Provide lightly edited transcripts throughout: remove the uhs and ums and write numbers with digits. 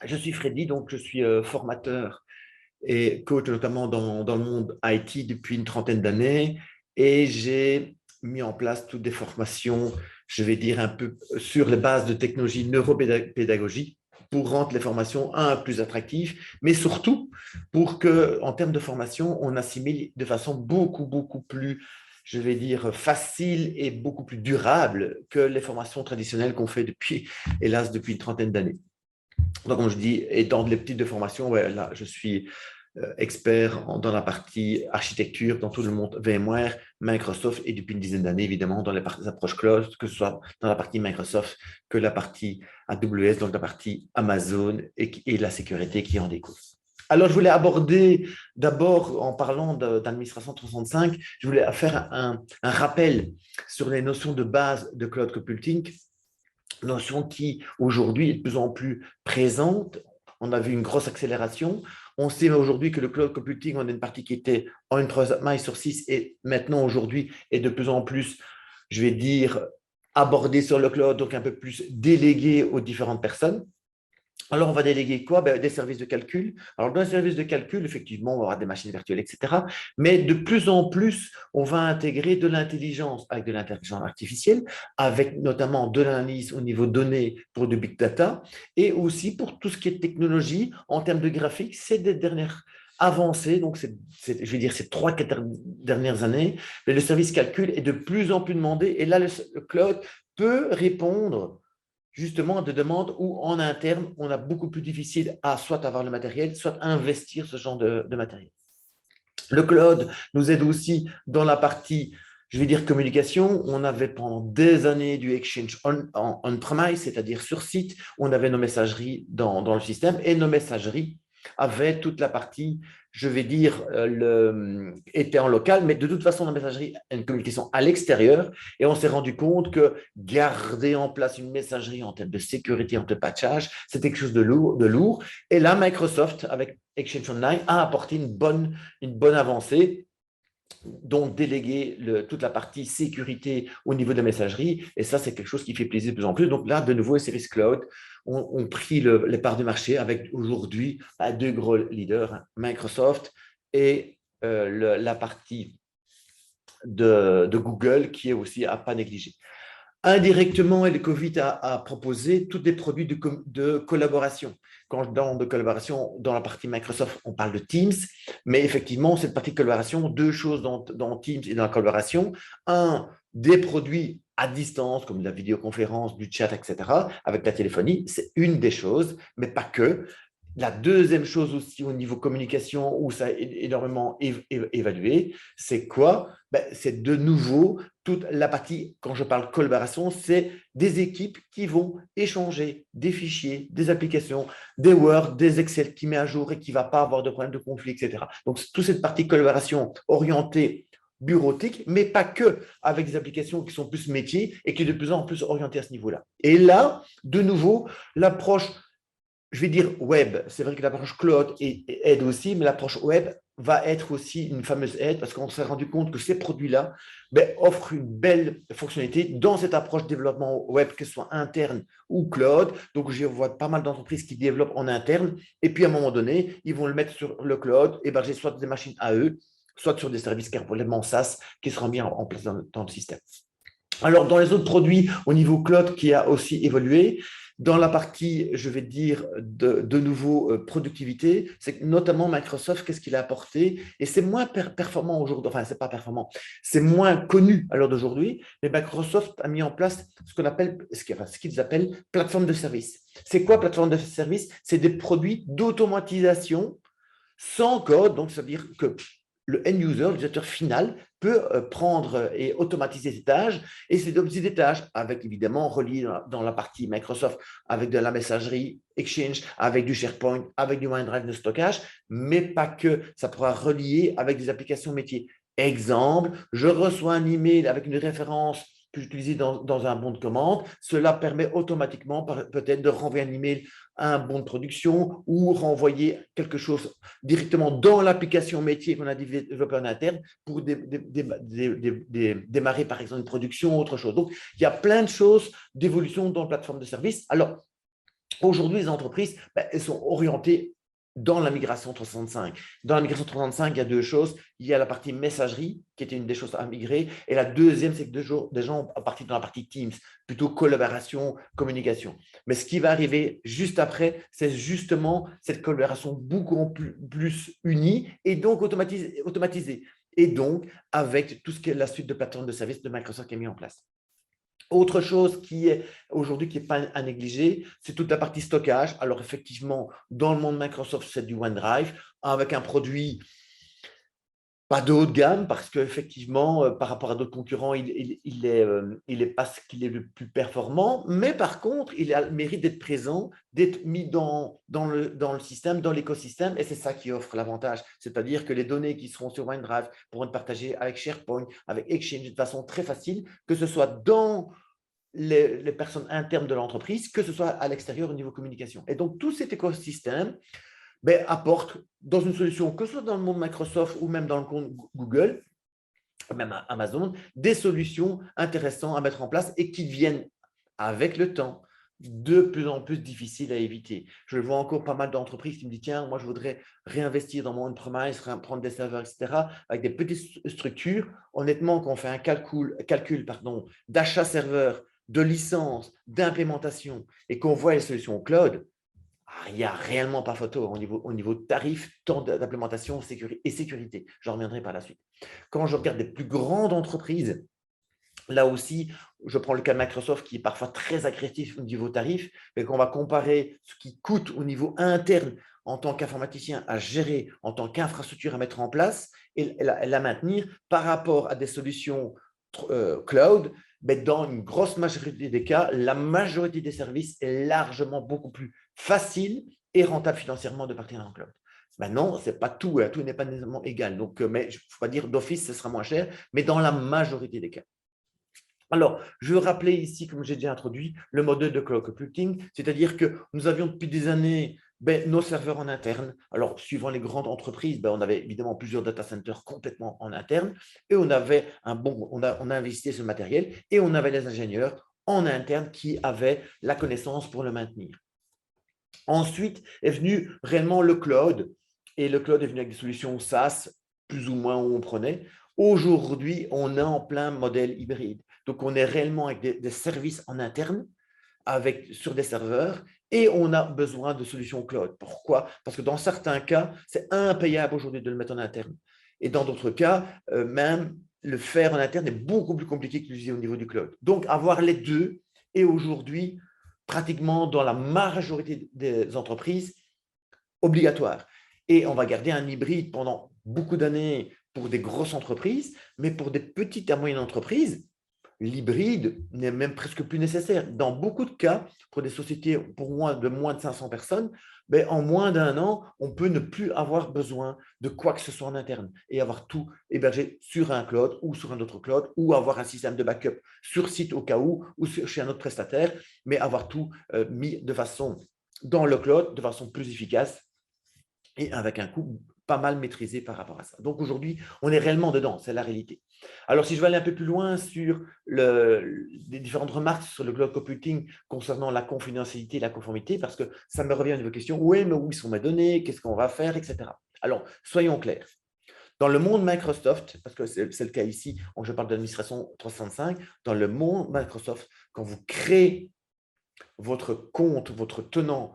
Je suis Freddy, donc je suis formateur et coach notamment dans le monde IT depuis une trentaine d'années et j'ai mis en place toutes des formations, je vais dire un peu sur les bases de technologie neuropédagogie pour rendre les formations, plus attractives, mais surtout pour que, en termes de formation, on assimile de façon beaucoup plus, je vais dire, facile et beaucoup plus durable que les formations traditionnelles qu'on fait depuis, hélas, depuis une trentaine d'années. Donc, comme je dis, et dans les petites de formation, ouais, là, je suis expert dans la partie architecture, dans tout le monde VMware, Microsoft, et depuis une dizaine d'années, évidemment, dans les approches cloud, que ce soit dans la partie Microsoft que la partie AWS, donc la partie Amazon et la sécurité qui en découle. Alors, je voulais aborder d'abord, en parlant d'administration 365, je voulais faire un rappel sur les notions de base de cloud computing, notion qui aujourd'hui est de plus en plus présente. On a vu une grosse accélération. On sait aujourd'hui que le cloud computing, on a une partie qui était en une troisième maille sur 6 et maintenant aujourd'hui est de plus en plus, je vais dire, abordée sur le cloud, donc un peu plus déléguée aux différentes personnes. Alors, on va déléguer quoi? Des services de calcul. Alors, dans les services de calcul, effectivement, on va avoir des machines virtuelles, etc. Mais de plus en plus, on va intégrer de l'intelligence avec de l'intelligence artificielle, avec notamment de l'analyse au niveau données pour du big data, et aussi pour tout ce qui est technologie en termes de graphique. C'est des dernières avancées, donc je vais dire ces 3-4 dernières années, mais le service calcul est de plus en plus demandé. Et là, le cloud peut répondre justement de demandes où en interne, on a beaucoup plus difficile à soit avoir le matériel, soit investir ce genre de matériel. Le cloud nous aide aussi dans la partie, je vais dire, communication. On avait pendant des années du Exchange on-premise, c'est-à-dire sur site. On avait nos messageries dans le système et nos messageries avaient toute la partie, je vais dire, était en local, mais de toute façon, la messagerie a une communication à l'extérieur. Et on s'est rendu compte que garder en place une messagerie en termes de sécurité, en termes de patchage, c'était quelque chose de lourd. Et là, Microsoft, avec Exchange Online, a apporté une bonne avancée, donc déléguer toute la partie sécurité au niveau de la messagerie. Et ça, c'est quelque chose qui fait plaisir de plus en plus. Donc là, de nouveau, les services cloud ont pris les parts de marché avec aujourd'hui deux gros leaders, Microsoft et la partie de Google, qui est aussi à pas négliger. Indirectement, le Covid a proposé tous des produits de collaboration. Quand je parle de collaboration, dans la partie Microsoft, on parle de Teams, mais effectivement, cette partie de collaboration, deux choses dans Teams et dans la collaboration. Un, des produits à distance, comme la vidéoconférence, du chat, etc., avec la téléphonie, c'est une des choses, mais pas que. La deuxième chose aussi au niveau communication, où ça a énormément évalué, c'est quoi? C'est de nouveau toute la partie, quand je parle collaboration, c'est des équipes qui vont échanger des fichiers, des applications, des Word, des Excel qui met à jour et qui ne va pas avoir de problème de conflit, etc. Donc, toute cette partie collaboration orientée bureautique, mais pas que, avec des applications qui sont plus métiers et qui est de plus en plus orientées à ce niveau-là. Et là, de nouveau, l'approche, je vais dire web, c'est vrai que l'approche cloud aide aussi, mais l'approche web va être aussi une fameuse aide parce qu'on s'est rendu compte que ces produits-là offrent une belle fonctionnalité dans cette approche développement web, que ce soit interne ou cloud. Donc, je vois pas mal d'entreprises qui développent en interne et puis à un moment donné, ils vont le mettre sur le cloud, héberger soit des machines à eux, soit sur des services carrément SaaS qui seront bien en place dans le système. Alors, dans les autres produits au niveau cloud qui a aussi évolué, dans la partie, je vais dire, de nouveau productivité, c'est notamment Microsoft, qu'est-ce qu'il a apporté? Et c'est moins performant aujourd'hui, enfin, c'est pas performant, c'est moins connu à l'heure d'aujourd'hui, mais Microsoft a mis en place ce qu'on appelle, ce qu'ils appellent plateforme de service. C'est quoi plateforme de service? C'est des produits d'automatisation sans code, donc ça veut dire que le end user, l'utilisateur final, peut prendre et automatiser ces tâches. Et c'est des tâches avec évidemment reliées dans la partie Microsoft avec de la messagerie Exchange, avec du SharePoint, avec du OneDrive de stockage, mais pas que. Ça pourra relier avec des applications métiers. Exemple, je reçois un email avec une référence que j'utilise dans un bon de commande. Cela permet automatiquement peut-être de renvoyer un email à un bon de production ou renvoyer quelque chose directement dans l'application métier qu'on a développée en interne pour démarrer par exemple une production ou autre chose. Donc, il y a plein de choses d'évolution dans la plateforme de service. Alors, Aujourd'hui, les entreprises, elles sont orientées dans la migration 365. Dans la migration 365, il y a deux choses. Il y a la partie messagerie, qui était une des choses à migrer. Et la deuxième, c'est que des gens ont parti dans la partie Teams, plutôt collaboration, communication. Mais ce qui va arriver juste après, c'est justement cette collaboration beaucoup plus unie et donc automatisée. Et donc, avec tout ce qui est la suite de plateformes de services de Microsoft qui est mis en place. Autre chose qui est aujourd'hui qui n'est pas à négliger, c'est toute la partie stockage. Alors effectivement, dans le monde Microsoft, c'est du OneDrive avec un produit pas de haut de gamme parce qu'effectivement, par rapport à d'autres concurrents, il est pas ce qu'il est le plus performant, mais par contre, il a le mérite d'être présent, d'être mis dans le système, dans l'écosystème, et c'est ça qui offre l'avantage. C'est-à-dire que les données qui seront sur OneDrive pourront être partagées avec SharePoint, avec Exchange de façon très facile, que ce soit dans les personnes internes de l'entreprise, que ce soit à l'extérieur au niveau communication. Et donc, tout cet écosystème apporte dans une solution, que ce soit dans le monde Microsoft ou même dans le compte Google, même Amazon, des solutions intéressantes à mettre en place et qui deviennent, avec le temps, de plus en plus difficiles à éviter. Je vois encore pas mal d'entreprises qui me disent, tiens, moi, je voudrais réinvestir dans mon on-premise, prendre des serveurs, etc., avec des petites structures. Honnêtement, quand on fait un calcul d'achat serveur, de licence, d'implémentation et qu'on voit les solutions cloud, il n'y a réellement pas photo au niveau tarif, temps d'implémentation et sécurité. J'en reviendrai par la suite. Quand je regarde des plus grandes entreprises, là aussi, je prends le cas de Microsoft qui est parfois très agressif au niveau tarif, mais qu'on va comparer ce qui coûte au niveau interne en tant qu'informaticien à gérer, en tant qu'infrastructure à mettre en place et la maintenir par rapport à des solutions cloud, mais dans une grosse majorité des cas, la majorité des services est largement beaucoup plus facile et rentable financièrement de partir dans le cloud. Maintenant, ce n'est pas tout, tout n'est pas nécessairement égal. Donc, mais il ne faut pas dire d'office, ce sera moins cher, mais dans la majorité des cas. Alors, je veux rappeler ici, comme j'ai déjà introduit, le modèle de cloud computing, c'est-à-dire que nous avions depuis des années nos serveurs en interne. Alors, suivant les grandes entreprises, on avait évidemment plusieurs data centers complètement en interne et on avait on a investi ce matériel et on avait les ingénieurs en interne qui avaient la connaissance pour le maintenir. Ensuite est venu réellement le cloud et le cloud est venu avec des solutions SaaS, plus ou moins où on prenait. Aujourd'hui, on est en plein modèle hybride. Donc, on est réellement avec des services en interne sur des serveurs et on a besoin de solutions cloud. Pourquoi? Parce que dans certains cas, c'est impayable aujourd'hui de le mettre en interne. Et dans d'autres cas, même le faire en interne est beaucoup plus compliqué que l'utiliser au niveau du cloud. Donc, avoir les deux est aujourd'hui pratiquement dans la majorité des entreprises obligatoire. Et on va garder un hybride pendant beaucoup d'années pour des grosses entreprises, mais pour des petites à moyennes entreprises, l'hybride n'est même presque plus nécessaire. Dans beaucoup de cas, pour des sociétés pour moins de 500 personnes, en moins d'un an, on peut ne plus avoir besoin de quoi que ce soit en interne et avoir tout hébergé sur un cloud ou sur un autre cloud ou avoir un système de backup sur site au cas où ou chez un autre prestataire, mais avoir tout mis de façon dans le cloud de façon plus efficace et avec un coût pas mal maîtrisé par rapport à ça. Donc aujourd'hui, on est réellement dedans, c'est la réalité. Alors si je vais aller un peu plus loin sur les différentes remarques sur le cloud computing concernant la confidentialité et la conformité, parce que ça me revient à une question, oui, mais où sont mes données, qu'est-ce qu'on va faire, etc. Alors, soyons clairs. Dans le monde Microsoft, parce que c'est le cas ici, je parle d'administration 365, dans le monde Microsoft, quand vous créez votre compte, votre tenant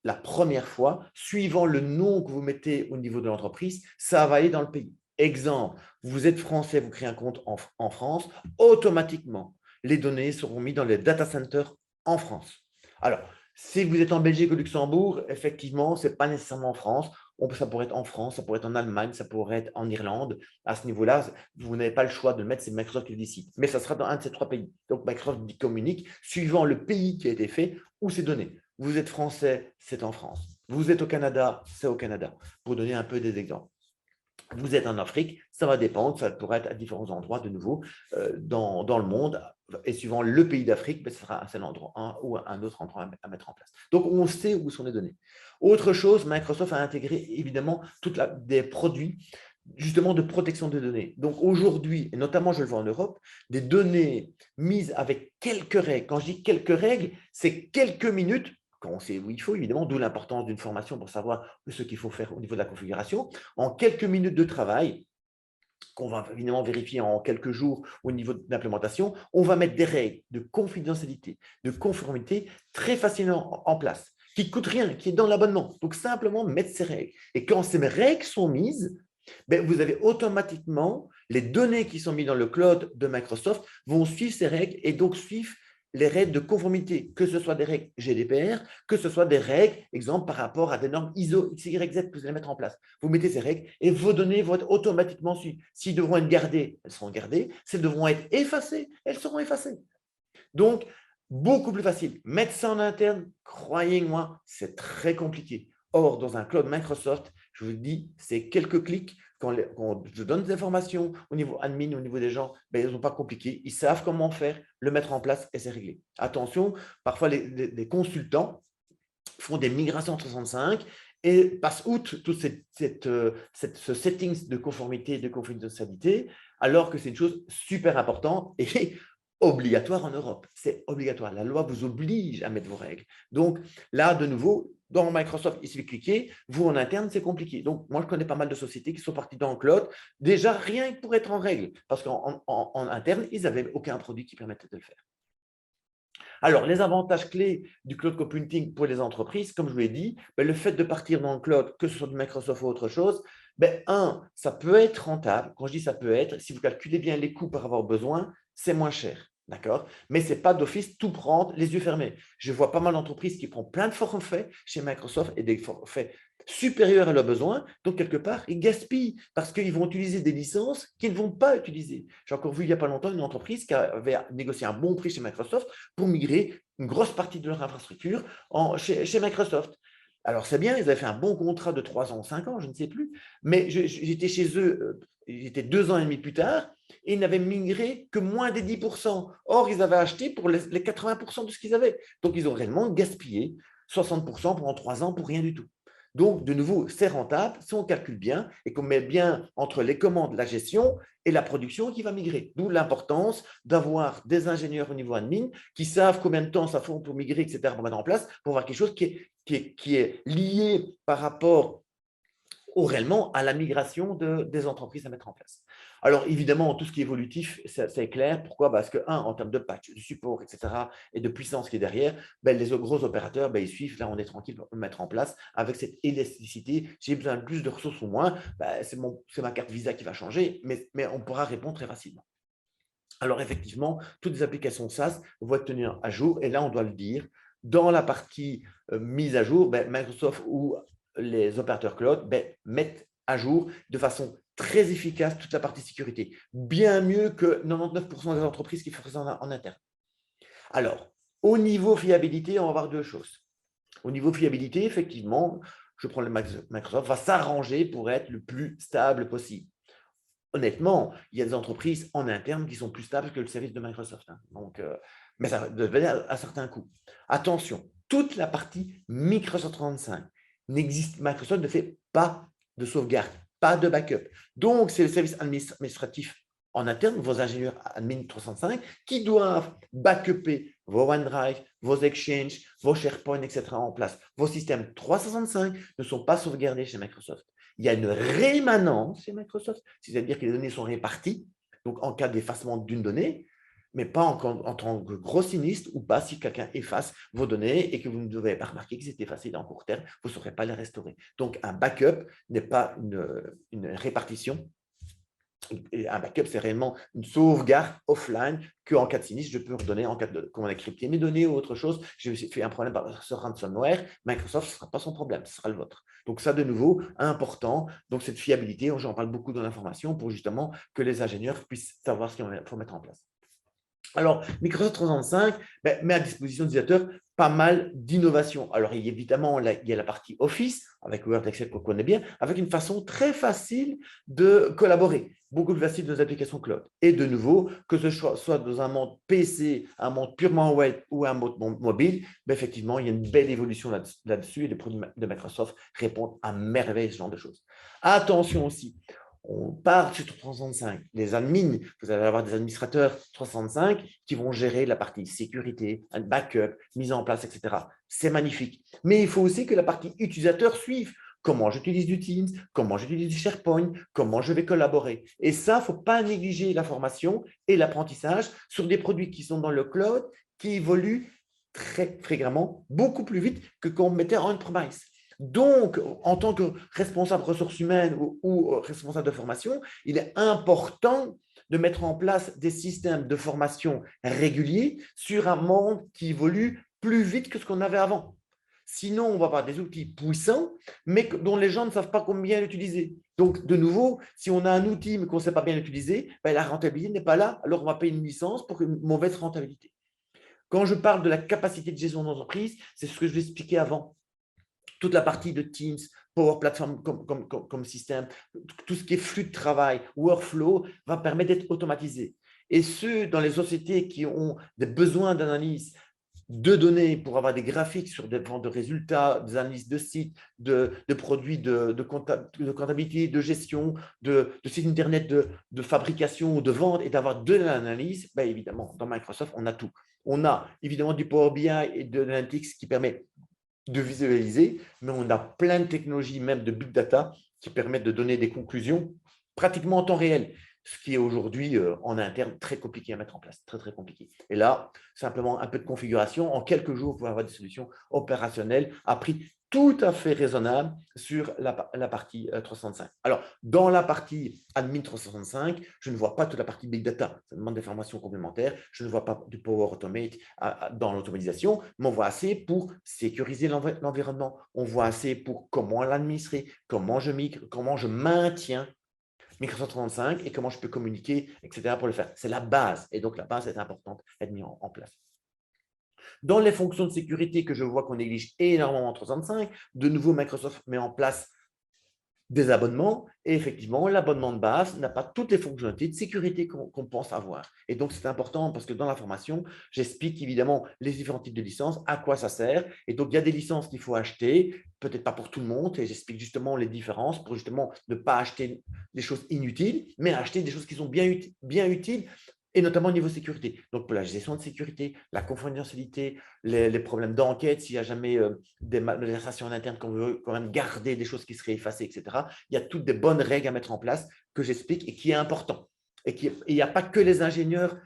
la première fois, suivant le nom que vous mettez au niveau de l'entreprise, ça va aller dans le pays. Exemple, vous êtes français, vous créez un compte en France, automatiquement, les données seront mises dans les data centers en France. Alors, si vous êtes en Belgique ou Luxembourg, effectivement, ce n'est pas nécessairement en France. Ça pourrait être en France, ça pourrait être en Allemagne, ça pourrait être en Irlande. À ce niveau-là, vous n'avez pas le choix de le mettre, c'est Microsoft qui le décide. Mais ça sera dans un de ces trois pays. Donc, Microsoft communique suivant le pays qui a été fait où c'est donné. Vous êtes français, c'est en France. Vous êtes au Canada, c'est au Canada. Pour donner un peu des exemples. Vous êtes en Afrique, ça va dépendre, ça pourrait être à différents endroits de nouveau dans le monde. Et suivant le pays d'Afrique, ce sera un seul endroit ou un autre endroit à mettre en place. Donc, on sait où sont les données. Autre chose, Microsoft a intégré évidemment des produits justement de protection des données. Donc aujourd'hui, et notamment je le vois en Europe, des données mises avec quelques règles. Quand je dis quelques règles, c'est quelques minutes, quand on sait où il faut, évidemment, d'où l'importance d'une formation pour savoir ce qu'il faut faire au niveau de la configuration. En quelques minutes de travail, qu'on va évidemment vérifier en quelques jours au niveau d'implémentation, on va mettre des règles de confidentialité, de conformité très facilement en place, qui ne coûtent rien, qui est dans l'abonnement. Donc, simplement mettre ces règles. Et quand ces règles sont mises, ben, vous avez automatiquement les données qui sont mises dans le cloud de Microsoft vont suivre ces règles et donc suivre les règles de conformité, que ce soit des règles GDPR, que ce soit des règles, exemple, par rapport à des normes ISO XYZ que vous allez mettre en place. Vous mettez ces règles et vos données vont être automatiquement suivies. S'ils devront être gardées, elles seront gardées. Si elles devront être effacées, elles seront effacées. Donc, beaucoup plus facile. Mettre ça en interne, croyez-moi, c'est très compliqué. Or, dans un cloud Microsoft, je vous le dis, c'est quelques clics. Quand je donne des informations au niveau admin, au niveau des gens, ben, ils ne sont pas compliqués. Ils savent comment faire, le mettre en place et c'est réglé. Attention, parfois les consultants font des migrations 365 et passent outre tout ce settings de conformité et de confidentialité, alors que c'est une chose super importante et obligatoire en Europe. C'est obligatoire. La loi vous oblige à mettre vos règles. Donc là, de nouveau, dans Microsoft, il suffit de cliquer. Vous, en interne, c'est compliqué. Donc, moi, je connais pas mal de sociétés qui sont parties dans le cloud, déjà rien que pour être en règle, parce qu'en interne, ils n'avaient aucun produit qui permettait de le faire. Alors, les avantages clés du cloud computing pour les entreprises, comme je vous l'ai dit, le fait de partir dans le cloud, que ce soit de Microsoft ou autre chose, ça peut être rentable. Quand je dis ça peut être, si vous calculez bien les coûts par avoir besoin, c'est moins cher. D'accord? Mais ce n'est pas d'office tout prendre les yeux fermés. Je vois pas mal d'entreprises qui prennent plein de forfaits chez Microsoft et des forfaits supérieurs à leurs besoins. Donc, quelque part, ils gaspillent parce qu'ils vont utiliser des licences qu'ils ne vont pas utiliser. J'ai encore vu il n'y a pas longtemps une entreprise qui avait négocié un bon prix chez Microsoft pour migrer une grosse partie de leur infrastructure chez Microsoft. Alors, c'est bien, ils avaient fait un bon contrat de 3 ans ou 5 ans, je ne sais plus, mais j'étais chez eux, j'étais 2 ans et demi plus tard, et ils n'avaient migré que moins des 10%. Or, ils avaient acheté pour les 80% de ce qu'ils avaient. Donc, ils ont réellement gaspillé 60% pendant 3 ans pour rien du tout. Donc, de nouveau, c'est rentable si on calcule bien et qu'on met bien entre les commandes, la gestion et la production qui va migrer. D'où l'importance d'avoir des ingénieurs au niveau admin qui savent combien de temps ça faut pour migrer, etc., pour mettre en place, pour avoir quelque chose qui est lié par rapport réellement à la migration des entreprises à mettre en place. Alors, évidemment, tout ce qui est évolutif, c'est clair. Pourquoi? Parce que, en termes de patch, de support, etc., et de puissance qui est derrière, les gros opérateurs, ils suivent. Là, on est tranquille pour le mettre en place avec cette élasticité. J'ai besoin de plus de ressources ou moins, c'est ma carte Visa qui va changer, mais on pourra répondre très facilement. Alors, effectivement, toutes les applications SaaS vont être tenues à jour. Et là, on doit le dire, dans la partie mise à jour, Microsoft ou les opérateurs cloud mettent à jour de façon très efficace toute la partie sécurité. Bien mieux que 99% des entreprises qui font ça en interne. Alors, au niveau fiabilité, on va voir deux choses. Au niveau fiabilité, effectivement, je prends le Microsoft, va s'arranger pour être le plus stable possible. Honnêtement, il y a des entreprises en interne qui sont plus stables que le service de Microsoft. Donc, mais ça devait à certains coûts. Attention, toute la partie Microsoft 35 n'existe. Microsoft ne fait pas de sauvegarde, pas de backup. Donc, c'est le service administratif en interne, vos ingénieurs admin 365, qui doivent backuper vos OneDrive, vos Exchange, vos SharePoint, etc. en place. Vos systèmes 365 ne sont pas sauvegardés chez Microsoft. Il y a une rémanence chez Microsoft, c'est-à-dire que les données sont réparties, donc en cas d'effacement d'une donnée, mais pas en tant que gros sinistre ou pas si quelqu'un efface vos données et que vous ne devez pas remarquer que c'est effacé dans court terme, vous ne saurez pas les restaurer. Donc, un backup n'est pas une répartition. Et un backup, c'est réellement une sauvegarde offline qu'en cas de sinistre, je peux redonner en cas de comment crypter mes données ou autre chose. J'ai fait un problème par ce ransomware. Microsoft, ce ne sera pas son problème, ce sera le vôtre. Donc, ça, de nouveau, important. Donc, cette fiabilité, j'en parle beaucoup dans l'information pour justement que les ingénieurs puissent savoir ce qu'il faut mettre en place. Alors, Microsoft 365 met à disposition des utilisateurs pas mal d'innovations. Alors, évidemment, il y a la partie Office, avec Word, Excel qu'on connaît bien, avec une façon très facile de collaborer, beaucoup plus facile dans les applications cloud. Et de nouveau, que ce soit dans un monde PC, un monde purement web ou un monde mobile, effectivement, il y a une belle évolution là-dessus et les produits de Microsoft répondent à merveille à ce genre de choses. Attention aussi, on part sur 365. Les admins, vous allez avoir des administrateurs 365 qui vont gérer la partie sécurité, backup, mise en place, etc. C'est magnifique. Mais il faut aussi que la partie utilisateur suive. Comment j'utilise du Teams, comment j'utilise du SharePoint, comment je vais collaborer. Et ça, il ne faut pas négliger la formation et l'apprentissage sur des produits qui sont dans le cloud, qui évoluent très fréquemment, beaucoup plus vite que quand on mettait en on-premise. Donc, en tant que responsable ressources humaines ou responsable de formation, il est important de mettre en place des systèmes de formation réguliers sur un monde qui évolue plus vite que ce qu'on avait avant. Sinon, on va avoir des outils puissants, mais dont les gens ne savent pas combien l'utiliser. Donc, de nouveau, si on a un outil, mais qu'on ne sait pas bien l'utiliser, ben, la rentabilité n'est pas là. Alors, on va payer une licence pour une mauvaise rentabilité. Quand je parle de la capacité de gestion d'entreprise, c'est ce que je vais expliquer avant. Toute la partie de Teams, Power Platform comme système, tout ce qui est flux de travail, workflow, va permettre d'être automatisé. Et ceux dans les sociétés qui ont des besoins d'analyse de données pour avoir des graphiques sur des ventes de résultats, des analyses de sites, de produits de comptabilité, de gestion, de sites internet de fabrication ou de vente et d'avoir de l'analyse, ben évidemment, dans Microsoft, on a tout. On a évidemment du Power BI et de l'analytics qui permet de visualiser, mais on a plein de technologies, même de big data, qui permettent de donner des conclusions pratiquement en temps réel, ce qui est aujourd'hui en interne très compliqué à mettre en place, très, très compliqué. Et là, simplement un peu de configuration, en quelques jours, vous pouvez avoir des solutions opérationnelles à prix tout à fait raisonnable sur la partie 365. Alors, dans la partie admin 365, je ne vois pas toute la partie big data. Ça demande des formations complémentaires. Je ne vois pas du Power Automate dans l'automatisation, mais on voit assez pour sécuriser l'environnement. On voit assez pour comment l'administrer, comment je migre, comment je maintiens Microsoft 365 et comment je peux communiquer, etc. pour le faire. C'est la base. Et donc, la base est importante à être mise en place. Dans les fonctions de sécurité que je vois qu'on néglige énormément en 365, de nouveau, Microsoft met en place des abonnements et effectivement, l'abonnement de base n'a pas toutes les fonctionnalités de sécurité qu'on pense avoir. Et donc, c'est important parce que dans la formation, j'explique évidemment les différents types de licences, à quoi ça sert. Et donc, il y a des licences qu'il faut acheter, peut-être pas pour tout le monde, et j'explique justement les différences pour justement ne pas acheter des choses inutiles, mais acheter des choses qui sont bien utiles et notamment au niveau sécurité. Donc, pour la gestion de sécurité, la confidentialité, les problèmes d'enquête, s'il y a jamais des malversations en interne, qu'on veut quand même garder des choses qui seraient effacées, etc. Il y a toutes des bonnes règles à mettre en place que j'explique et qui est important. Et il n'y a pas que les ingénieurs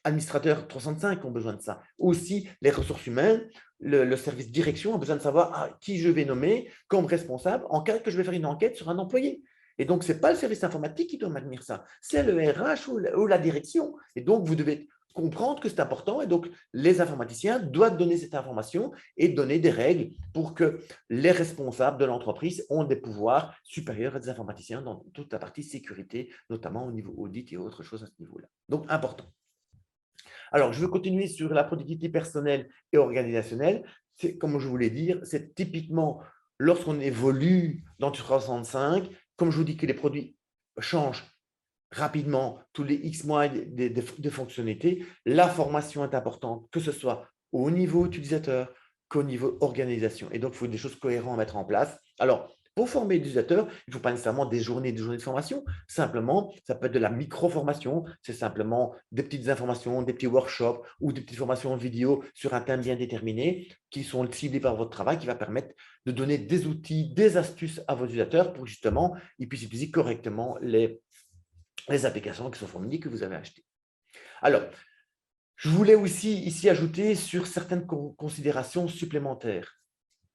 administrateurs 365 qui ont besoin de ça. Aussi, les ressources humaines, le service direction a besoin de savoir qui je vais nommer comme responsable en cas que je vais faire une enquête sur un employé. Et donc, ce n'est pas le service informatique qui doit maintenir ça, c'est le RH ou la direction. Et donc, vous devez comprendre que c'est important. Et donc, les informaticiens doivent donner cette information et donner des règles pour que les responsables de l'entreprise ont des pouvoirs supérieurs à des informaticiens dans toute la partie sécurité, notamment au niveau audit et autres choses à ce niveau-là. Donc, important. Alors, je veux continuer sur la productivité personnelle et organisationnelle. Comme je voulais dire, c'est typiquement lorsqu'on évolue dans 365, comme je vous dis que les produits changent rapidement tous les X mois de fonctionnalités, la formation est importante, que ce soit au niveau utilisateur qu'au niveau organisation. Et donc, il faut des choses cohérentes à mettre en place. Alors, pour former l'utilisateur, il ne faut pas nécessairement des journées de formation. Simplement, ça peut être de la micro-formation. C'est simplement des petites informations, des petits workshops ou des petites formations vidéo sur un thème bien déterminé qui sont ciblés par votre travail, qui va permettre de donner des outils, des astuces à vos utilisateurs pour justement ils puissent utiliser correctement les applications qui sont fournies que vous avez achetées. Alors, je voulais aussi ici ajouter sur certaines considérations supplémentaires.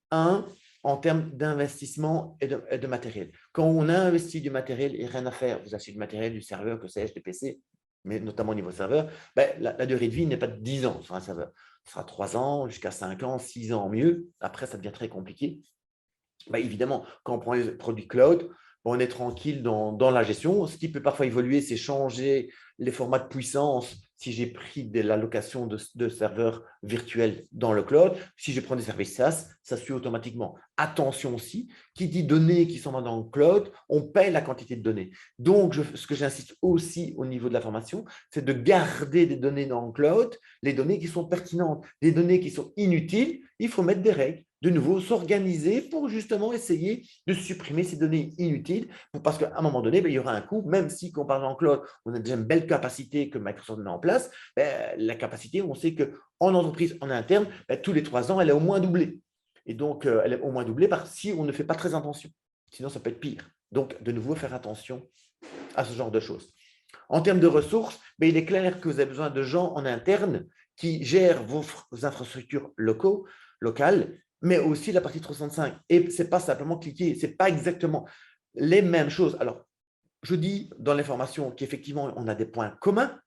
Un, en termes d'investissement et de matériel. Quand on a investi du matériel et rien à faire, vous achetez du matériel, du serveur, que sais-je, des PC, mais notamment au niveau serveur, ben, la durée de vie n'est pas de 10 ans sur un serveur. Ce sera 3 ans, jusqu'à 5 ans, 6 ans mieux. Après, ça devient très compliqué. Ben, évidemment, quand on prend les produits cloud, on est tranquille dans la gestion. Ce qui peut parfois évoluer, c'est changer les formats de puissance si j'ai pris de l'allocation de serveurs virtuels dans le cloud. Si je prends des services SaaS, ça suit automatiquement. Attention aussi, qui dit données qui sont dans le cloud, on paye la quantité de données. Donc, ce que j'insiste aussi au niveau de la formation, c'est de garder des données dans le cloud, les données qui sont pertinentes. Les données qui sont inutiles, il faut mettre des règles. de nouveau s'organiser pour justement essayer de supprimer ces données inutiles, parce qu'à un moment donné, il y aura un coût, même si, quand par exemple, Claude, on a déjà une belle capacité que Microsoft met en place, la capacité, on sait qu'en entreprise, en interne, tous les 3 ans, elle est au moins doublée. Et donc, elle est au moins doublée si on ne fait pas très attention. Sinon, ça peut être pire. Donc, de nouveau, faire attention à ce genre de choses. En termes de ressources, il est clair que vous avez besoin de gens en interne qui gèrent vos infrastructures locales, mais aussi la partie 365. Et ce n'est pas simplement cliquer, ce n'est pas exactement les mêmes choses. Alors, je dis dans l'information qu'effectivement, on a des points communs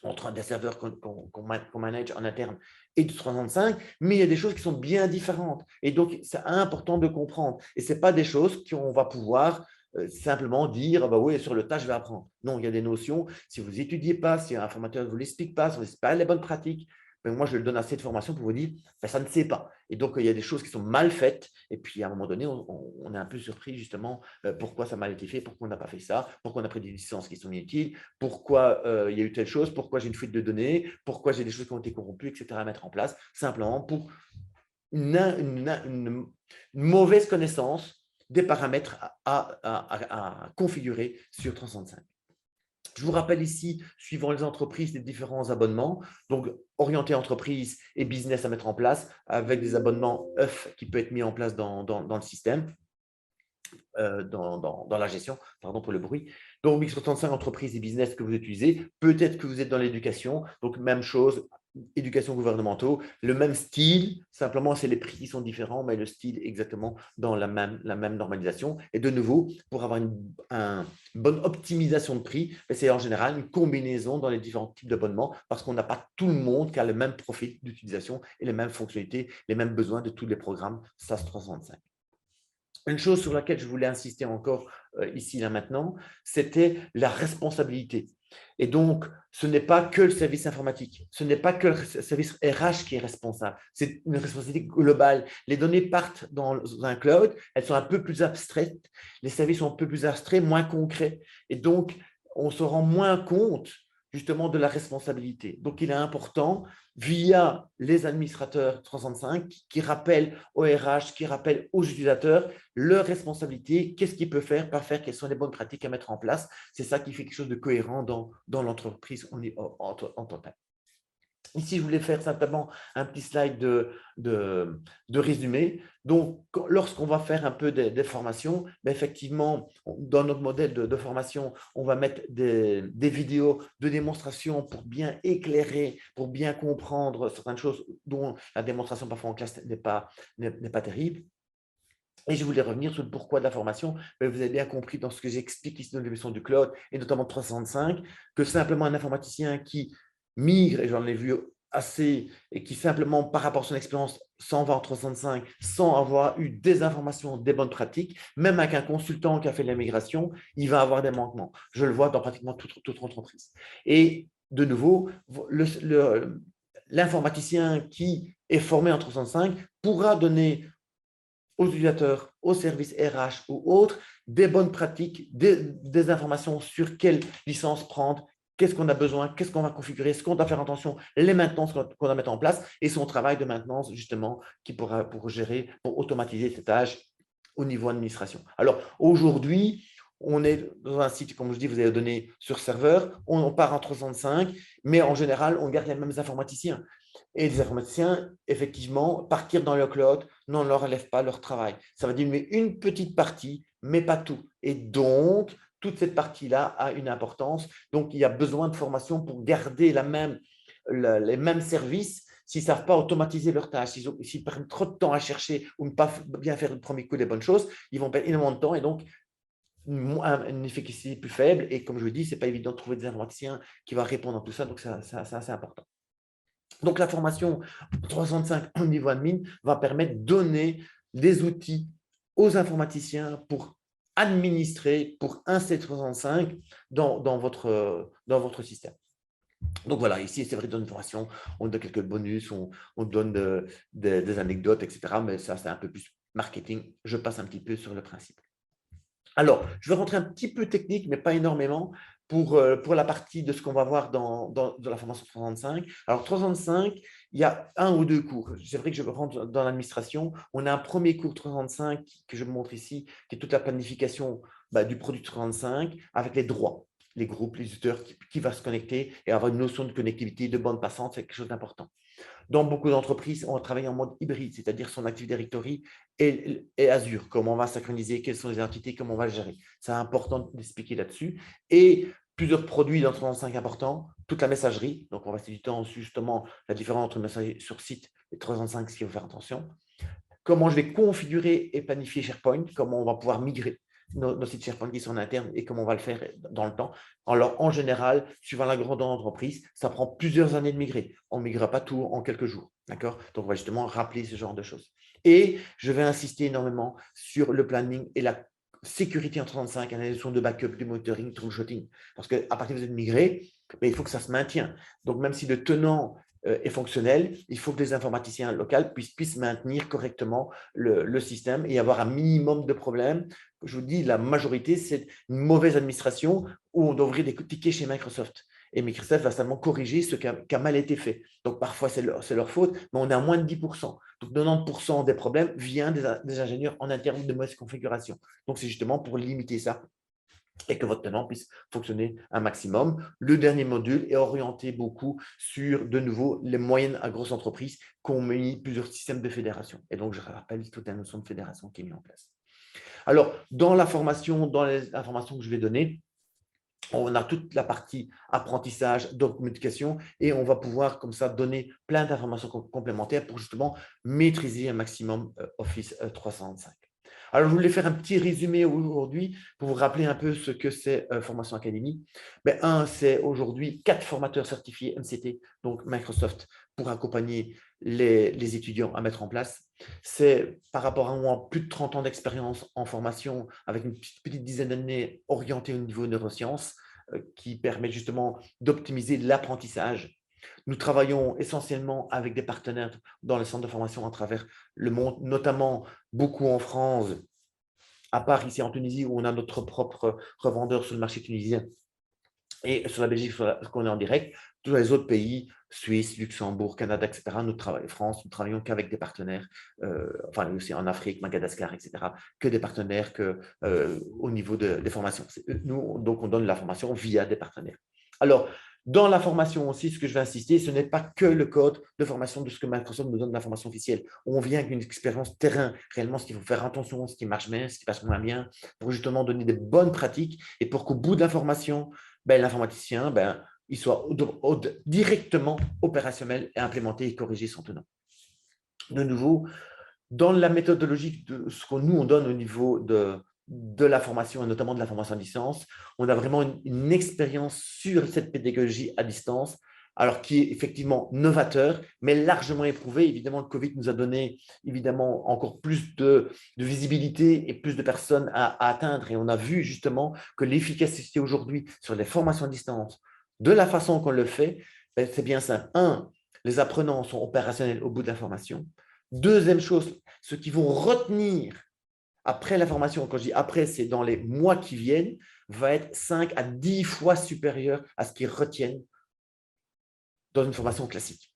entre des serveurs qu'on manage en interne et du 365, mais il y a des choses qui sont bien différentes. Et donc, c'est important de comprendre. Et ce n'est pas des choses qu'on va pouvoir simplement dire, bah oui, sur le tas, je vais apprendre. Non, il y a des notions. Si vous n'étudiez pas, si un formateur ne vous l'explique pas, si vous n'avez pas les bonnes pratiques, ben moi, je le donne assez de formation pour vous dire, ben, ça ne sait pas. Et donc, il y a des choses qui sont mal faites. Et puis, à un moment donné, on est un peu surpris, justement, pourquoi ça a mal été fait, pourquoi on n'a pas fait ça, pourquoi on a pris des licences qui sont inutiles, pourquoi il y a eu telle chose, pourquoi j'ai une fuite de données, pourquoi j'ai des choses qui ont été corrompues, etc. à mettre en place, simplement pour une mauvaise connaissance des paramètres à configurer sur 365. Je vous rappelle ici, suivant les entreprises, les différents abonnements. Donc, orienté entreprise et business à mettre en place avec des abonnements œufs qui peuvent être mis en place dans le système, dans la gestion, pardon pour le bruit. Donc, Mix 35 entreprise et business que vous utilisez. Peut-être que vous êtes dans l'éducation. Donc, même chose, éducation gouvernementaux, le même style, simplement c'est les prix qui sont différents, mais le style exactement dans la même normalisation. Et de nouveau, pour avoir une bonne optimisation de prix, c'est en général une combinaison dans les différents types d'abonnements parce qu'on n'a pas tout le monde qui a le même profil d'utilisation et les mêmes fonctionnalités, les mêmes besoins de tous les programmes SAS 365. Une chose sur laquelle je voulais insister encore ici, là, maintenant, c'était la responsabilité. Et donc, ce n'est pas que le service informatique, ce n'est pas que le service RH qui est responsable, c'est une responsabilité globale. Les données partent dans un cloud, elles sont un peu plus abstraites, les services sont un peu plus abstraits, moins concrets. Et donc, on se rend moins compte justement de la responsabilité. Donc, il est important, via les administrateurs 365, qui rappellent au RH, qui rappellent aux utilisateurs leur responsabilité, qu'est-ce qu'ils peuvent faire, pas faire, quelles sont les bonnes pratiques à mettre en place. C'est ça qui fait quelque chose de cohérent dans l'entreprise en total. Ici, je voulais faire simplement un petit slide de résumé. Donc, lorsqu'on va faire un peu des formations, effectivement, dans notre modèle de formation, on va mettre des vidéos de démonstration pour bien éclairer, pour bien comprendre certaines choses dont la démonstration parfois en classe n'est pas terrible. Et je voulais revenir sur le pourquoi de la formation. Mais vous avez bien compris dans ce que j'explique ici dans l'émission du cloud, et notamment 365, que simplement un informaticien qui migre, et j'en ai vu assez, et qui simplement, par rapport à son expérience, s'en va en 365 sans avoir eu des informations, des bonnes pratiques, même avec un consultant qui a fait la migration, il va avoir des manquements. Je le vois dans pratiquement toute entreprise. Et de nouveau, l'informaticien qui est formé en 365 pourra donner aux utilisateurs, aux services RH ou autres, des bonnes pratiques, des informations sur quelle licence prendre, qu'est-ce qu'on a besoin, qu'est-ce qu'on va configurer, ce qu'on doit faire attention, les maintenances qu'on doit mettre en place et son travail de maintenance, justement, qui pourra pour gérer, pour automatiser ces tâches au niveau administration. Alors, aujourd'hui, on est dans un site, comme je dis, vous avez donné sur serveur, on part en 365, mais en général, on garde les mêmes informaticiens. Et les informaticiens, effectivement, partir dans le cloud ne leur relève pas leur travail. Ça va diminuer une petite partie, mais pas tout. Et donc, toute cette partie-là a une importance. Donc, il y a besoin de formation pour garder les mêmes services. S'ils ne savent pas automatiser leurs tâches, s'ils prennent trop de temps à chercher ou ne pas bien faire le premier coup des bonnes choses, ils vont perdre énormément de temps et donc une efficacité plus faible. Et comme je vous dis, ce n'est pas évident de trouver des informaticiens qui vont répondre à tout ça. Donc, c'est assez important. Donc, la formation 365 au niveau admin va permettre de donner des outils aux informaticiens pour administrer, pour insérer 365 dans votre système. Donc voilà, ici, c'est vrai, dans une formation, on donne quelques bonus, on donne des anecdotes, etc. Mais ça, c'est un peu plus marketing. Je passe un petit peu sur le principe. Alors, je vais rentrer un petit peu technique, mais pas énormément, pour la partie de ce qu'on va voir dans la formation 365. Alors, 365, il y a un ou deux cours. C'est vrai que je rentre dans l'administration. On a un premier cours 365 que je vous montre ici, qui est toute la planification du produit 365 avec les droits, les groupes, les users, qui va se connecter et avoir une notion de connectivité, de bande passante, c'est quelque chose d'important. Dans beaucoup d'entreprises, on travaille en mode hybride, c'est-à-dire son Active Directory et Azure. Comment on va synchroniser, quelles sont les entités, comment on va le gérer. C'est important d'expliquer là-dessus. Et plusieurs produits dans 365 importants, toute la messagerie. Donc, on va passer du temps sur justement la différence entre messagerie sur site et 365, ce qu'il faut faire attention. Comment je vais configurer et planifier SharePoint, comment on va pouvoir migrer nos sites SharePoint qui sont en interne et comment on va le faire dans le temps. Alors, en général, suivant la grandeur d'entreprise, ça prend plusieurs années de migrer. On ne migrera pas tout en quelques jours. D'accord? Donc, on va justement rappeler ce genre de choses. Et je vais insister énormément sur le planning et la sécurité en 35, analyse de backup, du monitoring, troubleshooting. Parce qu'à partir de vous êtes migré, mais il faut que ça se maintienne. Donc, même si le tenant est fonctionnel, il faut que les informaticiens locaux puissent maintenir correctement le système et avoir un minimum de problèmes. Je vous dis, la majorité, c'est une mauvaise administration où on doit ouvrir des tickets chez Microsoft. Et Microsoft va seulement corriger ce qui a mal été fait. Donc, parfois, c'est leur faute, mais on est à moins de 10%. Donc, 90% des problèmes viennent des ingénieurs en interne de mauvaise configuration. Donc, c'est justement pour limiter ça et que votre tenant puisse fonctionner un maximum. Le dernier module est orienté beaucoup sur, de nouveau, les moyennes à grosses entreprises qui ont mis plusieurs systèmes de fédération. Et donc, je rappelle toute la notion de fédération qui est mise en place. Alors, dans la formation, dans les informations que je vais donner, on a toute la partie apprentissage, documentation, et on va pouvoir comme ça donner plein d'informations complémentaires pour justement maîtriser un maximum Office 365. Alors, je voulais faire un petit résumé aujourd'hui pour vous rappeler un peu ce que c'est Formation Academy. C'est aujourd'hui 4 formateurs certifiés MCT, donc Microsoft, pour accompagner les étudiants à mettre en place. C'est par rapport à moi plus de 30 ans d'expérience en formation avec une petite dizaine d'années orientées au niveau neurosciences qui permet justement d'optimiser l'apprentissage. Nous travaillons essentiellement avec des partenaires dans les centres de formation à travers le monde, notamment beaucoup en France, à part ici en Tunisie où on a notre propre revendeur sur le marché tunisien et sur la Belgique, qu'on est en direct. Tous les autres pays, Suisse, Luxembourg, Canada, etc., France, nous travaillons qu'avec des partenaires, enfin aussi en Afrique, Madagascar, etc., que des partenaires au niveau des formations. Nous, donc, on donne la formation via des partenaires. Alors, dans la formation aussi, ce que je vais insister, ce n'est pas que le code de formation de ce que Microsoft nous donne de la formation officielle. On vient avec une expérience terrain, réellement ce qu'il faut faire attention, ce qui marche bien, ce qui passe moins bien, pour justement donner des bonnes pratiques et pour qu'au bout de la formation, l'informaticien, il soit directement opérationnel et implémenté et corrigé son tenant. De nouveau, dans la méthodologie de ce que nous, on donne au niveau de la formation et notamment de la formation à distance, on a vraiment une expérience sur cette pédagogie à distance, alors qui est effectivement novateur, mais largement éprouvé. Évidemment, le Covid nous a donné évidemment encore plus de visibilité et plus de personnes à atteindre. Et on a vu justement que l'efficacité aujourd'hui sur les formations à distance, de la façon qu'on le fait, c'est bien simple. Un, les apprenants sont opérationnels au bout de la formation. Deuxième chose, ceux qui vont retenir après la formation, quand je dis après, c'est dans les mois qui viennent, va être 5 à 10 fois supérieur à ce qu'ils retiennent dans une formation classique.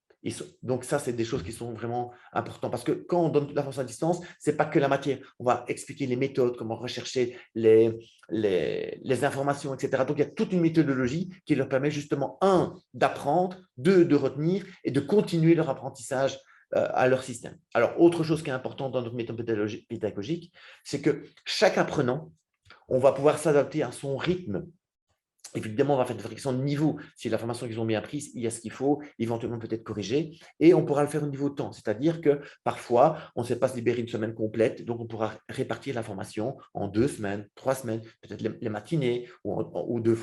Donc, ça, c'est des choses qui sont vraiment importantes parce que quand on donne la formation à distance, ce n'est pas que la matière. On va expliquer les méthodes, comment rechercher les informations, etc. Donc, il y a toute une méthodologie qui leur permet justement, un, d'apprendre, deux, de retenir et de continuer leur apprentissage à leur système. Alors, autre chose qui est importante dans notre méthode pédagogique, c'est que chaque apprenant, on va pouvoir s'adapter à son rythme. Évidemment, on va faire une correction de niveau. Si la formation qu'ils ont bien prise, il y a ce qu'il faut, éventuellement peut-être corriger, et on pourra le faire au niveau de temps. C'est-à-dire que parfois, on ne sait pas se libérer une semaine complète, donc on pourra répartir la formation en 2 semaines, 3 semaines, peut-être les matinées, ou 2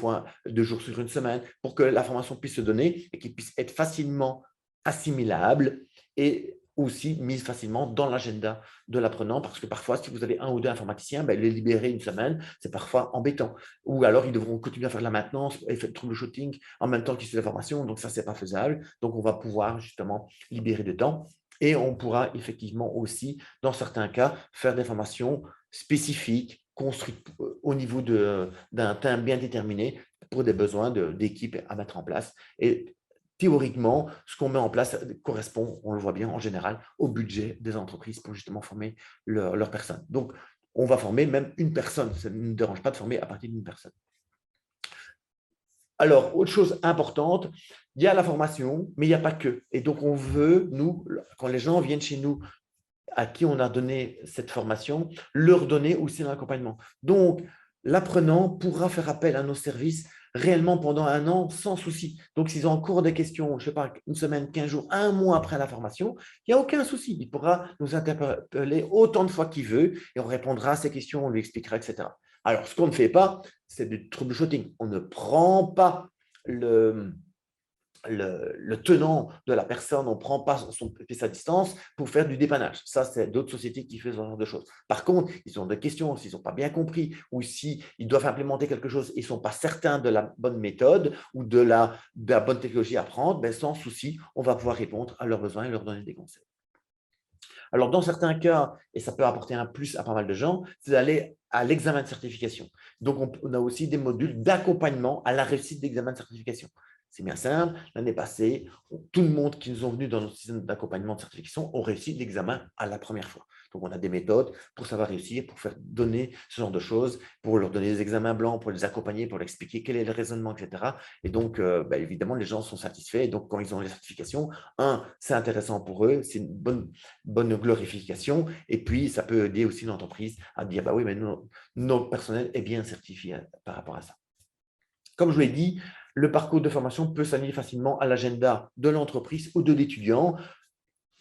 jours sur une semaine, pour que la formation puisse se donner et qu'il puisse être facilement assimilable et aussi mise facilement dans l'agenda de l'apprenant, parce que parfois, si vous avez un ou deux informaticiens, les libérer une semaine, c'est parfois embêtant. Ou alors, ils devront continuer à faire de la maintenance et faire le troubleshooting en même temps qu'ils font la formation. Donc, ça, ce n'est pas faisable. Donc, on va pouvoir justement libérer du temps. Et on pourra effectivement aussi, dans certains cas, faire des formations spécifiques, construites au niveau d'un thème bien déterminé, pour des besoins d'équipe à mettre en place. Et théoriquement, ce qu'on met en place correspond, on le voit bien en général, au budget des entreprises pour justement former leurs personnes. Donc, on va former même une personne. Ça ne nous dérange pas de former à partir d'une personne. Alors, autre chose importante, il y a la formation, mais il n'y a pas que. Et donc, on veut, nous, quand les gens viennent chez nous, à qui on a donné cette formation, leur donner aussi un accompagnement. Donc, l'apprenant pourra faire appel à nos services réellement pendant 1 an sans souci. Donc, s'ils ont encore des questions, je ne sais pas, une semaine, 15 jours, 1 mois après la formation, il n'y a aucun souci. Il pourra nous interpeller autant de fois qu'il veut et on répondra à ses questions, on lui expliquera, etc. Alors, ce qu'on ne fait pas, c'est du troubleshooting. On ne prend pas le tenant de la personne, on ne prend pas son PC à distance pour faire du dépannage. Ça, c'est d'autres sociétés qui font ce genre de choses. Par contre, ils ont des questions, s'ils n'ont pas bien compris ou s'ils doivent implémenter quelque chose et ils ne sont pas certains de la bonne méthode ou de la bonne technologie à prendre, ben, sans souci, on va pouvoir répondre à leurs besoins et leur donner des conseils. Alors, dans certains cas, et ça peut apporter un plus à pas mal de gens, c'est d'aller à l'examen de certification. Donc, on a aussi des modules d'accompagnement à la réussite d'examen de certification. C'est bien simple. L'année passée, tout le monde qui nous est venu dans notre système d'accompagnement de certification ont réussi l'examen à la première fois. Donc, on a des méthodes pour savoir réussir, pour faire donner ce genre de choses, pour leur donner des examens blancs, pour les accompagner, pour leur expliquer quel est le raisonnement, etc. Et donc, évidemment, les gens sont satisfaits. Et donc, quand ils ont les certifications, c'est intéressant pour eux, c'est une bonne glorification. Et puis, ça peut aider aussi l'entreprise à dire, bah oui, mais notre personnel est bien certifié par rapport à ça. Comme je vous l'ai dit, le parcours de formation peut s'allier facilement à l'agenda de l'entreprise ou de l'étudiant.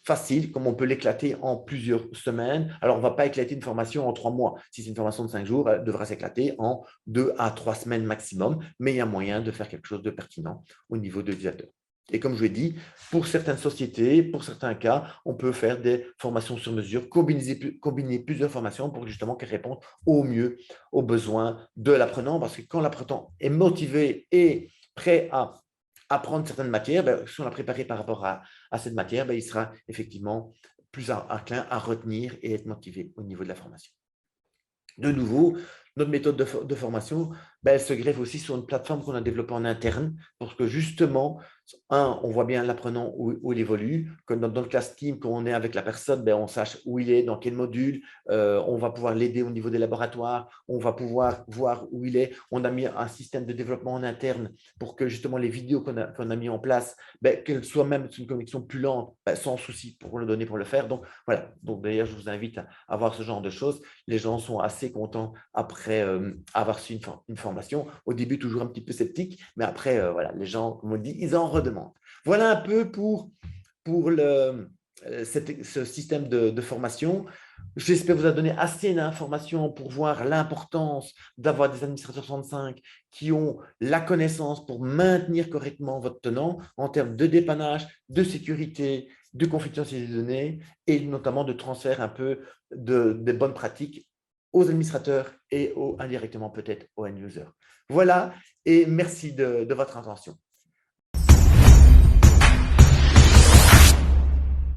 Facile, comme on peut l'éclater en plusieurs semaines. Alors, on ne va pas éclater une formation en 3 mois. Si c'est une formation de 5 jours, elle devra s'éclater en 2 à 3 semaines maximum, mais il y a moyen de faire quelque chose de pertinent au niveau de l'utilisateur. Et comme je l'ai dit, pour certaines sociétés, pour certains cas, on peut faire des formations sur mesure, combiner plusieurs formations pour justement qu'elles répondent au mieux aux besoins de l'apprenant, parce que quand l'apprenant est motivé et prêt à apprendre certaines matières, si on l'a préparé par rapport à cette matière, il sera effectivement plus enclin à retenir et être motivé au niveau de la formation. De nouveau, notre méthode de formation, elle se greffe aussi sur une plateforme qu'on a développée en interne pour que justement, on voit bien l'apprenant où il évolue, que dans le class team, quand on est avec la personne, on sache où il est, dans quel module, on va pouvoir l'aider au niveau des laboratoires, on va pouvoir voir où il est. On a mis un système de développement en interne pour que justement les vidéos qu'on a mis en place, qu'elles soient même une connexion plus lente, sans souci pour le donner, pour le faire. Donc voilà, donc d'ailleurs, je vous invite à voir ce genre de choses. Les gens sont assez contents après avoir su une formation. Au début, toujours un petit peu sceptique, mais après, voilà, les gens, comme on dit, ils en redemandent. Voilà un peu pour ce système de formation. J'espère vous avoir donné assez d'informations pour voir l'importance d'avoir des administrateurs 65 qui ont la connaissance pour maintenir correctement votre tenant en termes de dépannage, de sécurité, de confidentialité des données et notamment de transfert un peu des bonnes pratiques aux administrateurs et indirectement peut-être aux end-users. Voilà, et merci de votre attention.